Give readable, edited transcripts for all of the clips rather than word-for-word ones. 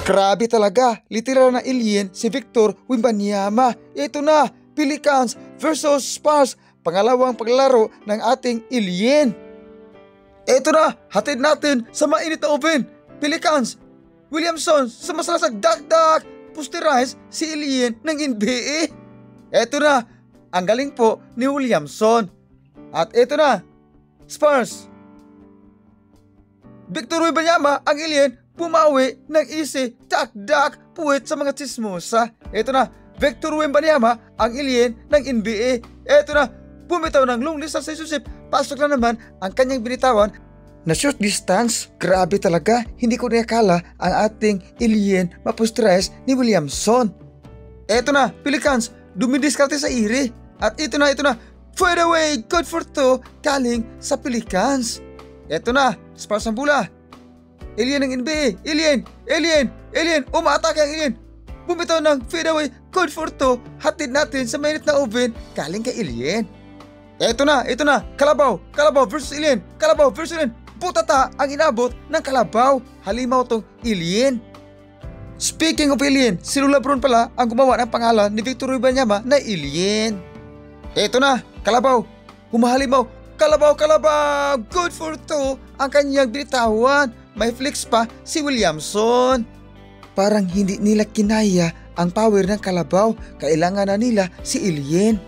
Grabe talaga, literal na alien si Victor Wembanyama. Ito na, Pelicans versus Spurs, pangalawang paglaro ng ating alien. Ito na, hatid natin sa mainit na oven. Pelicans, Williamson sa masalasag dakdak, posterize si alien ng NBA. Ito na, ang galing po ni Williamson. At ito na, Spurs, Victor Wembanyama, ang alien, pumawi ng easy, dakdak, puwet sa mga chismosa. Ito na, Victor Wembanyama, ang alien ng NBA. Ito na, bumitaw ng long distance relationship. Pasok na naman ang kanyang binitawan na short distance. Grabe talaga, hindi ko nakakala ang ating alien maposterize ni Williamson. Ito na, Pelicans, dumidiskarte sa iri. At ito na, fade away, good for two, galing sa Pelicans. Ito na, Spurs ang bola. Alien ng NBA, alien, umaatake ang alien. Bumitaw ng fade away, good for two, hatid natin sa mainit na oven, galing kay alien. Ito na, Kalabaw versus alien, Putata ang inabot ng Kalabaw, halimaw tong alien. Speaking of alien, si LeBron pala ang gumawa ng pangalan ni Victor Wembanyama na alien. Ito na, Kalabaw, humahalimaw, Kalabaw, good for two ang kanyang binitawan. May flex pa si Williamson. Parang hindi nila kinaya ang power ng Kalabaw, kailangan na nila si alien.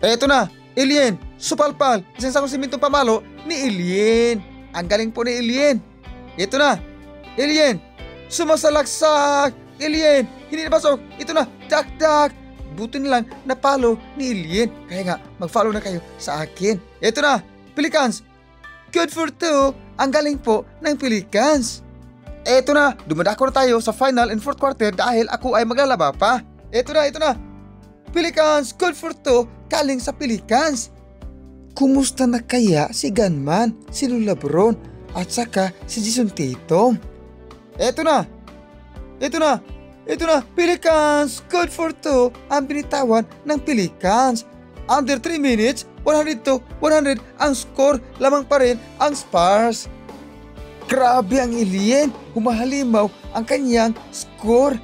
Eto na, alien, supalpal, isang sakong simintong pamalo ni alien. Ang galing po ni alien. Ito na, alien, sumasalaksak, alien, hindi napasok. Ito na, dakdak. Buti nilang napalo ni alien, kaya nga mag-follow na kayo sa akin. Ito na, Pelicans, good for two, ang galing po ng Pelicans. Ito na, dumadako na tayo sa final and fourth quarter dahil ako ay maglalaba pa. Ito na, Pelicans, good for two, galing sa Pelicans. Kumusta na kaya si Gunman, si LeBron, at saka si Jason Tatum? Ito na, Pelicans, good for two, ang binitawan ng Pelicans. Under 3 minutes, 100 to 100 ang score, lamang pa rin ang Spurs. Grabe ang alien, humahalimaw ang kanyang score.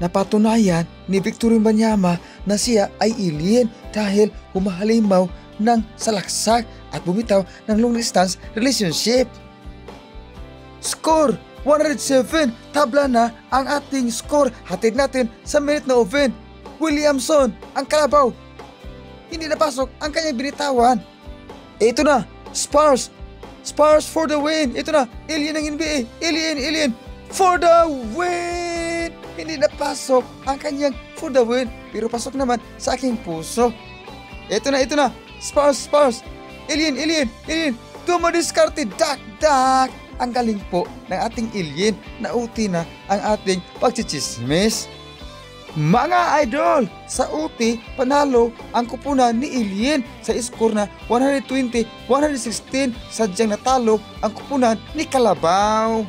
Napatunayan ni Victor Wembanyama na siya ay alien dahil humahalimaw ng salaksak at bumitaw ng long distance relationship. Score 107, tabla na ang ating score. Hatid natin sa minute na oven. Williamson, ang Kalabaw, hindi napasok ang kanyang binitawan. Ito na, Spurs for the win. Ito na, alien ng NBA, alien for the win. Hindi napasok ang kanyang for the win, pero pasok naman sa aking puso. Ito na, Spurs, alien, dumadiskarte, dak. Ang galing po ng ating alien, nauti na ang ating pagchichismis. Mga idol, sa uti, panalo ang kupunan ni alien sa score na 120-116, sadyang natalo ang kupunan ni Kalabaw.